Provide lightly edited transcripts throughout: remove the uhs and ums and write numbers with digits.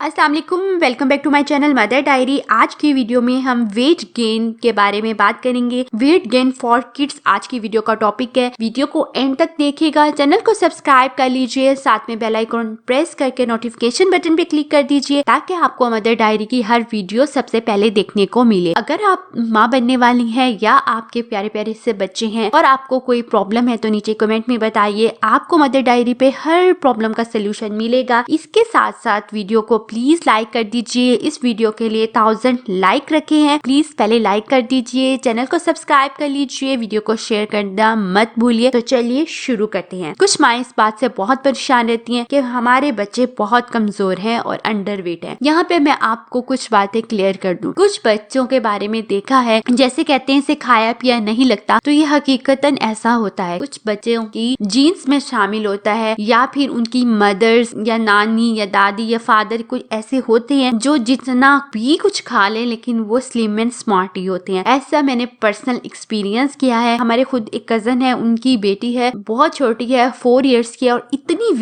अस्सलाम वालेकुम, welcome back to my channel mother diary. आज की वीडियो में हम वेट गेन के बारे में बात करेंगे। वेट गेन फॉर किड्स आज की वीडियो का टॉपिक है। वीडियो को एंड तक देखिएगा, चैनल को सब्सक्राइब कर लीजिए, साथ में बेल आइकन प्रेस करके नोटिफिकेशन बटन पे क्लिक कर दीजिए ताकि आपको मदर डायरी की हर वीडियो सबसे पहले देखने को मिले। अगर आप माँ बनने वाली है या आपके प्यारे प्यारे से बच्चे हैं और आपको कोई प्रॉब्लम है तो नीचे कमेंट में बताइए, आपको मदर डायरी पे हर प्रॉब्लम का सोल्यूशन मिलेगा। इसके साथ साथ वीडियो को प्लीज लाइक कर दीजिए। इस वीडियो के लिए 1000 लाइक रखे हैं, प्लीज पहले लाइक कर दीजिए, चैनल को सब्सक्राइब कर लीजिए, वीडियो को शेयर करना मत भूलिए। तो चलिए शुरू करते हैं। कुछ माँ इस बात से बहुत परेशान रहती हैं कि हमारे बच्चे बहुत कमजोर हैं और अंडरवेट हैं। यहाँ पे मैं आपको कुछ बातें क्लियर कर दूं। कुछ बच्चों के बारे में देखा है, जैसे कहते हैं इसे खाया पिया नहीं लगता, तो ये हकीकतन ऐसा होता है। कुछ बच्चों की जीन्स में शामिल होता है या फिर उनकी मदर्स या नानी या दादी या फादर कुछ ऐसे होते हैं जो जितना भी कुछ खा ले लेकिन वो स्लिम एंड स्मार्ट ही होते हैं। ऐसा मैंने पर्सनल एक्सपीरियंस किया है। हमारे खुद एक कजन है, उनकी बेटी है, बहुत छोटी है, 4 इयर्स की है और इतनी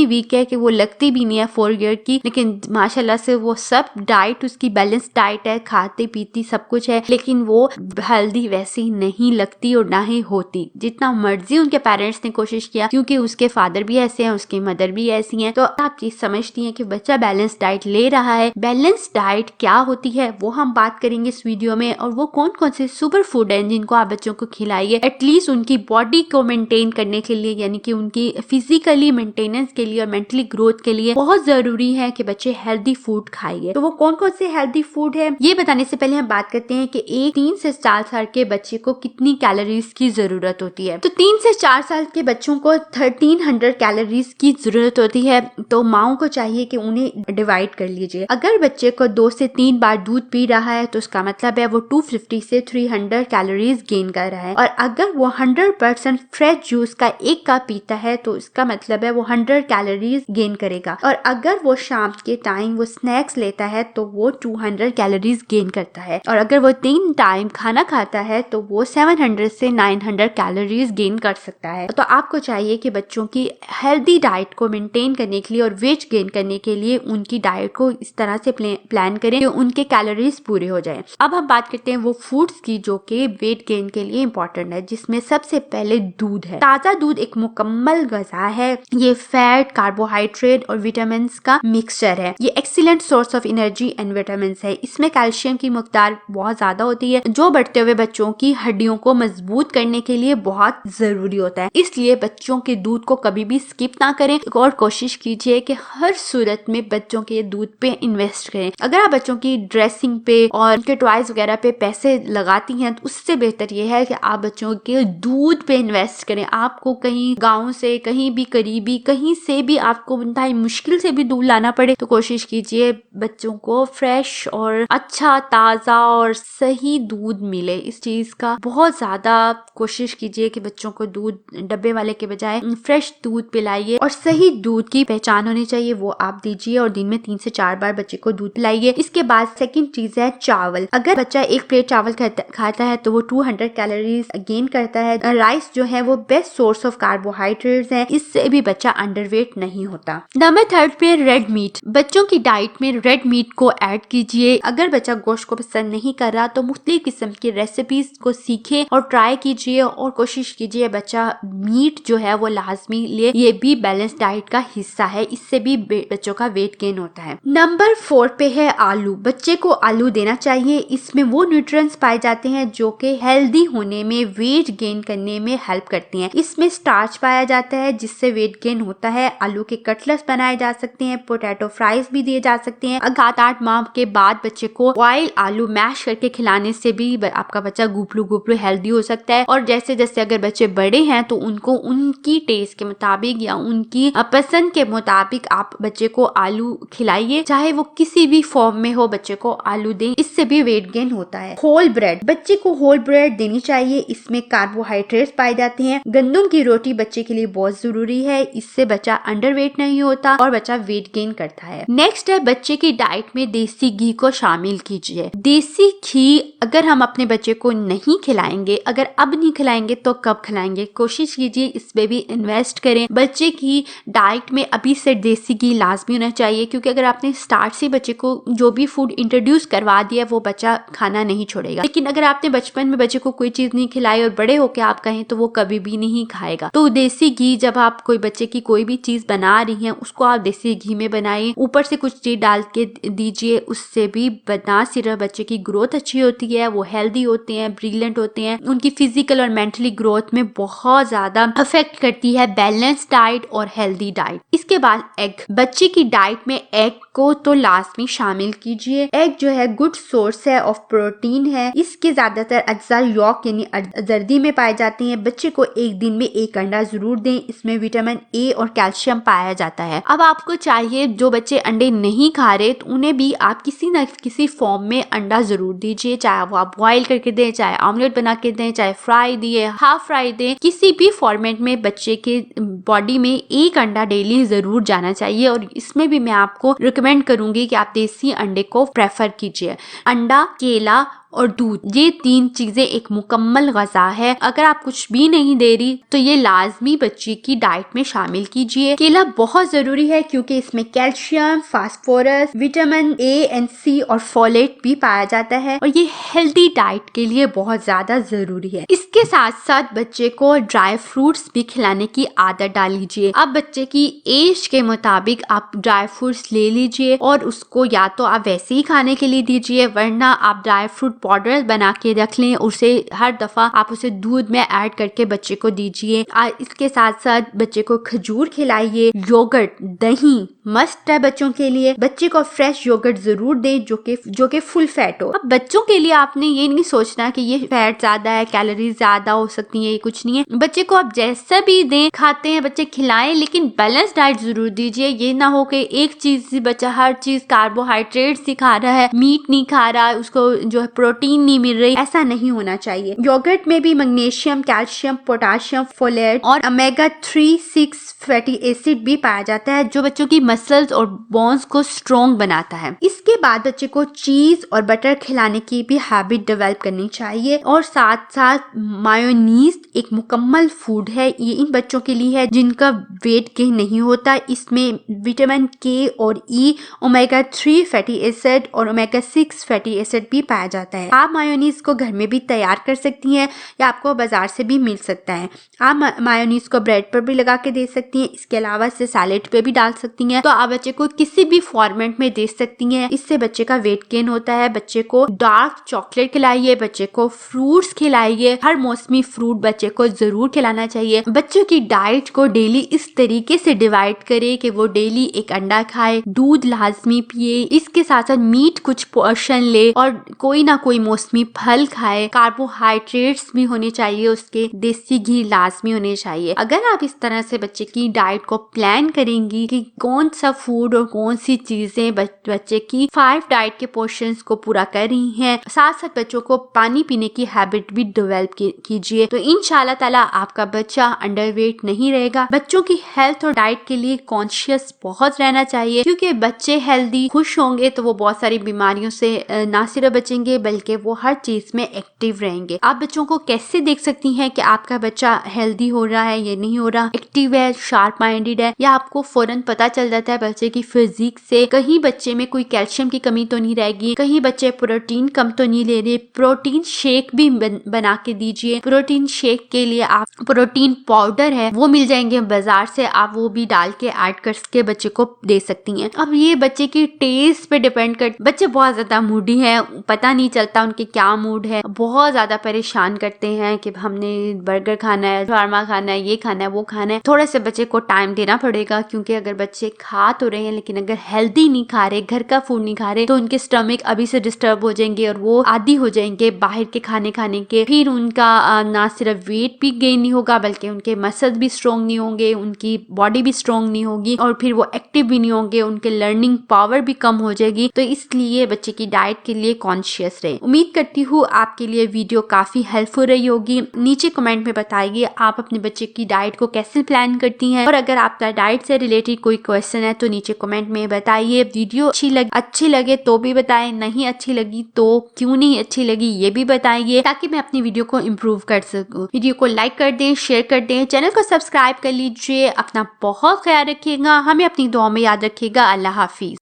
वीक है कि वो लगती भी नहीं है 4 ईयर की, लेकिन माशाल्लाह से वो सब डाइट उसकी बैलेंस डाइट है, खाती पीती सब कुछ है, लेकिन वो हेल्दी वैसी नहीं लगती और ना ही होती। जितना मर्जी उनके पेरेंट्स ने कोशिश किया, क्योंकि उसके फादर भी ऐसे हैं, उसकी मदर भी ऐसी हैं, तो आप चीज समझती हैं कि बच्चा बैलेंस डाइट ले रहा है। बैलेंस डाइट क्या होती है वो हम बात करेंगे इस वीडियो में, और वो कौन कौन से सुपर फूड हैं जिनको आप बच्चों को खिलाइए एटलीस्ट उनकी बॉडी को मेंटेन करने के लिए, यानी कि उनकी फिजिकली मेंटेनेंस के लिए और मेंटली ग्रोथ के लिए बहुत जरूरी है कि बच्चे हेल्दी फूड खाइए। तो वो कौन कौन से हेल्दी फूड है ये बताने से पहले हम बात करते हैं कि एक 3 से 4 साल के बच्चे को कितनी कैलोरीज की जरूरत होती है। तो 3 से 4 साल के बच्चों को 1300 कैलोरीज की जरूरत होती है। तो माओ को चाहिए कि उन्हें डिवाइड कर लीजिए। अगर बच्चे को 2 से 3 बार दूध पी रहा है तो उसका मतलब है वो 250 से 300 कैलोरीज गेन कर रहा है, और अगर वो 100% फ्रेश जूस का 1 कप पीता है तो इसका मतलब है वो 100 कैलोरीज गेन करेगा, और अगर वो शाम के टाइम वो स्नैक्स लेता है तो वो 200 कैलोरीज गेन करता है, और अगर वो 3 टाइम खाना खाता है तो वो 700 से 900 कैलोरीज गेन कर सकता है। तो आपको चाहिए कि बच्चों की हेल्दी डाइट को मेंटेन करने के लिए और वेट गेन करने के लिए उनकी डाइट को इस तरह से प्लान करें कि उनके कैलोरीज पूरे हो जाएं। अब हम बात करते हैं वो फूड्स की जो कि वेट गेन के लिए इंपॉर्टेंट है, जिसमें सबसे पहले दूध है। ताजा दूध एक मुकम्मल गज़ा है। ये फैट, कार्बोहाइड्रेट और विटामिन का मिक्सचर है। ये excellent source of energy and vitamin है। इसमें कैल्शियम की मकदार बहुत ज्यादा होती है जो बढ़ते हुए बच्चों की हड्डियों को मजबूत करने के लिए बहुत जरूरी होता है। इसलिए बच्चों के दूध को कभी भी स्किप ना करें और कोशिश कीजिए कि हर सूरत में बच्चों के दूध पे इन्वेस्ट करें। अगर आप बच्चों की ड्रेसिंग पे और उनके टॉयज वगैरह पे पैसे लगाती हैं तो उससे बेहतर ये है कि आप बच्चों के दूध पे इन्वेस्ट करें। आपको कहीं गांव से, कहीं भी करीबी, कहीं से भी आपको इंतहाई मुश्किल से भी दूध लाना पड़े तो कोशिश कीजिए बच्चों को फ्रेश और अच्छा, ताजा और सही दूध मिले। इस चीज का बहुत ज्यादा कोशिश कीजिए कि बच्चों को दूध डब्बे वाले के बजाय फ्रेश दूध पिलाइए, और सही दूध की पहचान होनी चाहिए वो आप दीजिए, और दिन में 3 से 4 बार बच्चे को दूध पिलाइए। इसके बाद सेकंड चीज है चावल। अगर बच्चा 1 प्लेट चावल खाता है तो वो 200 कैलोरीज गेन करता है। राइस जो है वो बेस्ट सोर्स ऑफ कार्बोहाइड्रेट्स है, इससे भी बच्चा अंडरवेट नहीं होता। नंबर 3 पे रेड मीट। बच्चों की डाइट में रेड मीट को ऐड कीजिए। अगर बच्चा गोश्त को पसंद नहीं कर रहा तो मुख्तलिफ किस्म की रेसिपीज को सीखे और ट्राई कीजिए, और कोशिश कीजिए बच्चा मीट जो है वो लाजमी ले। ये भी बैलेंस डाइट का हिस्सा है, इससे भी बच्चों का वेट गेन होता है। नंबर 4 पे है आलू। बच्चे को आलू देना चाहिए। इसमें वो न्यूट्रिएंट्स पाए जाते हैं जो कि हेल्दी होने में, वेट गेन करने में हेल्प करते हैं। इसमें स्टार्च पाया जाता है जिससे वेट गेन होता है। आलू के कटलेट्स बनाए जा सकते हैं, पोटैटो फ्राइज भी दिए जा सकते हैं। 7-8 माह के बाद बच्चे को बॉइल आलू मैश करके खिलाने से भी आपका बच्चा गुपलू हेल्दी हो सकता है। और जैसे जैसे अगर बच्चे बड़े हैं तो उनको उनकी टेस्ट के मुताबिक या उनकी पसंद के मुताबिक आप बच्चे को आलू खिलाइए, चाहे वो किसी भी फॉर्म में हो, बच्चे को आलू दें, इससे भी वेट गेन होता है। Whole bread. बच्चे को होल ब्रेड देनी चाहिए। इसमें कार्बोहाइड्रेट्स पाए जाते हैं। गंदम की रोटी बच्चे के लिए बहुत जरूरी है, इससे बच्चा अंडरवेट नहीं होता और बच्चा वेट गेन करता है। नेक्स्ट है बच्चे की डाइट में देसी घी को शामिल कीजिए। देसी घी अगर हम अपने बच्चे को नहीं खिलाएंगे, अगर अब नहीं खिलाएंगे तो कब खिलाएंगे? कोशिश कीजिए इस पे भी इन्वेस्ट करें। बच्चे की डाइट में अभी से देसी घी लाजमी होना चाहिए, चाहिए, क्योंकि अगर आपने स्टार्ट से बच्चे को जो भी फूड इंट्रोड्यूस करवा दिया वो बच्चा खाना नहीं छोड़ेगा। लेकिन अगर आपने बचपन में बच्चे को कोई चीज नहीं खिलाई और बड़े होके आप कहें तो वो कभी भी नहीं खाएगा। तो देसी घी, जब आप कोई बच्चे की कोई भी चीज बना रही हैं उसको आप देसी घी में बनाइए, ऊपर से कुछ चीज डाल के दीजिए। उससे भी ना सिर्फ बच्चे की ग्रोथ अच्छी होती है, वो हेल्दी होते हैं, ब्रिलियंट होते हैं, उनकी फिजिकल और मेंटली ग्रोथ में बहुत ज्यादा अफेक्ट करती है बैलेंस डाइट और हेल्दी डाइट। इसके बाद एग, बच्चे की डाइट में एग को तो लाजमी शामिल कीजिए। एग जो है गुड सोर्स है ऑफ प्रोटीन है। इसके ज्यादातर अज्जा यॉक यानी जर्दी में पाए जाते हैं। बच्चे को एक दिन में एक अंडा जरूर दें, इसमें विटामिन ए और कैल्शियम पाया जाता है। अब आपको चाहिए, जो बच्चे अंडे नहीं खा रहे तो उन्हें भी आप किसी न किसी फॉर्म में अंडा जरूर दीजिए, चाहे वो आप बॉईल करके दें, चाहे ऑमलेट बना के दें, चाहे फ्राई दिए, हाफ फ्राई दें, किसी भी फॉर्मेट में बच्चे के बॉडी में एक अंडा डेली जरूर जाना चाहिए। और इसमें भी मैं आपको रिकमेंड करूंगी कि आप देसी अंडे को प्रेफर कीजिए। अंडा, केला और दूध, ये 3 चीजें एक मुकम्मल ग़िज़ा है। अगर आप कुछ भी नहीं दे रही तो ये लाजमी बच्चे की डाइट में शामिल कीजिए। केला बहुत जरूरी है क्योंकि इसमें calcium, phosphorus, vitamin A and C और फोलेट भी पाया जाता है और ये हेल्दी डाइट के लिए बहुत ज्यादा जरूरी है। इसके साथ साथ बच्चे को ड्राई फ्रूट्स भी खिलाने की आदत डाल लीजिए। अब बच्चे की एज के मुताबिक आप ड्राई फ्रूट्स ले लीजिए और उसको या तो आप वैसे ही खाने के लिए दीजिए, वरना आप ड्राई फ्रूट पाउडर बना के रख लें, उसे हर दफा आप उसे दूध में ऐड करके बच्चे को दीजिए। इसके साथ साथ बच्चे को खजूर खिलाइए। योगर्ट, दही मस्ट है बच्चों के लिए। बच्चे को फ्रेश योगर्ट जरूर दें जो कि फुल फैट हो। अब बच्चों के लिए आपने ये नहीं सोचना कि ये फैट ज्यादा है, कैलोरीज ज्यादा हो सकती है, ये कुछ नहीं है। बच्चे को आप जैसा भी दें, खाते हैं बच्चे खिलाएं, लेकिन बैलेंस डाइट जरूर दीजिए। ये ना हो कि एक चीज से बच्चा हर चीज कार्बोहाइड्रेट ही खा रहा है, मीट नहीं खा रहा है, उसको जो है प्रोटीन नहीं मिल रही, ऐसा नहीं होना चाहिए। योगर्ट में भी मैग्नीशियम, कैल्शियम, पोटाशियम, फोलेट और ओमेगा 3, 6 फैटी एसिड भी पाया जाता है जो बच्चों की मसल्स और बोन्स को स्ट्रॉन्ग बनाता है। इसके बाद बच्चे को चीज और बटर खिलाने की भी हैबिट डेवलप करनी चाहिए। और साथ साथ मायोनीज एक मुकम्मल फूड है, ये इन बच्चों के लिए है जिनका वेट गेन नहीं होता। इसमें विटामिन के और ई, ओमेगा 3 फैटी एसिड और ओमेगा 6 फैटी एसिड भी पाया जाता है। आप मायोनीज को घर में भी तैयार कर सकती हैं या आपको बाजार से भी मिल सकता है। आप मायोनीज को ब्रेड पर भी लगा के दे सकती हैं, इसके अलावा से सैलेड पे भी डाल सकती हैं। तो आप बच्चे को किसी भी फॉर्मेट में दे सकती हैं, इससे बच्चे का वेट गेन होता है। बच्चे को डार्क चॉकलेट खिलाइए, बच्चे को फ्रूट्स खिलाइए, हर मौसमी फ्रूट बच्चे को जरूर खिलाना चाहिए। बच्चों की डाइट को डेली इस तरीके से डिवाइड करे कि वो डेली एक अंडा खाए, दूध लाजमी पिए, इसके साथ साथ मीट कुछ पोर्शन ले और कोई ना कोई मौसमी फल खाए। कार्बोहाइड्रेट्स भी होने चाहिए, उसके देसी घी लाजमी होने चाहिए। अगर आप इस तरह से बच्चे की डाइट को प्लान करेंगी कि कौन सा फूड और कौन सी चीजें बच्चे की 5 डाइट के पोर्शंस को पूरा कर रही हैं, साथ साथ बच्चों को पानी पीने की हैबिट भी डेवलप कीजिए, तो इंशाल्लाह ताला आपका बच्चा अंडरवेट नहीं रहेगा। बच्चों की हेल्थ और डाइट के लिए कॉन्शियस बहुत रहना चाहिए, क्योंकि बच्चे हेल्दी खुश होंगे तो वो बहुत सारी बीमारियों से ना सिर्फ बचेंगे बल्कि वो हर चीज में एक्टिव रहेंगे। आप बच्चों को कैसे देख सकती हैं कि आपका बच्चा हेल्दी हो रहा है या नहीं हो रहा, एक्टिव है, शार्प माइंडेड है, या आपको फौरन पता चल जाता है बच्चे की फिजिक से। कहीं बच्चे में कोई कैल्शियम की कमी तो नहीं रहेगी, कहीं बच्चे प्रोटीन कम तो नहीं ले रहे। प्रोटीन शेक भी बना के दीजिए। प्रोटीन शेक के लिए आप प्रोटीन पाउडर है वो मिल जाएंगे बाजार से, आप वो भी डाल के ऐड करके बच्चे को दे सकती हैं। अब ये बच्चे की टेस्ट पे डिपेंड कर, बच्चे बहुत ज्यादा मूडी है, पता नहीं चलता उनके क्या मूड है, बहुत ज्यादा परेशान करते हैं कि हमने बर्गर खाना है, शावरमा खाना है, ये खाना है, वो खाना है। थोड़ा से बच्चे को टाइम देना पड़ेगा, क्योंकि अगर बच्चे खा तो रहे हैं लेकिन अगर हेल्दी नहीं खा रहे, घर का फूड नहीं खा रहे, तो उनके स्टमक अभी से डिस्टर्ब हो जाएंगे और वो आदी हो जाएंगे बाहर के खाने के। फिर उनका ना सिर्फ वेट भी गेन नहीं होगा बल्कि उनके मसल्स भी स्ट्रॉन्ग नहीं होंगे, उनकी बॉडी भी स्ट्रॉन्ग नहीं होगी और फिर वो एक्टिव भी नहीं होंगे, उनके लर्निंग पावर भी कम हो जाएगी। तो इसलिए बच्चे की डाइट के लिए कॉन्शियस रहे। उम्मीद करती हूँ आपके लिए वीडियो काफी हेल्पफुल रही होगी। नीचे कमेंट में बताइए आप अपने बच्चे की डाइट को कैसे प्लान करती हैं, और अगर आपका डाइट से रिलेटेड कोई क्वेश्चन है तो नीचे कमेंट में बताइए। वीडियो अच्छी लगे तो भी बताएं, नहीं अच्छी लगी तो क्यों नहीं अच्छी लगी ये भी बताइए, ताकि मैं अपनी वीडियो को इम्प्रूव कर सकूं। वीडियो को लाइक कर दें, शेयर कर दें, चैनल को सब्सक्राइब कर लीजिए। अपना बहुत ख्याल रखिएगा, हमें अपनी दुआ में याद रखिएगा। अल्लाह हाफिज।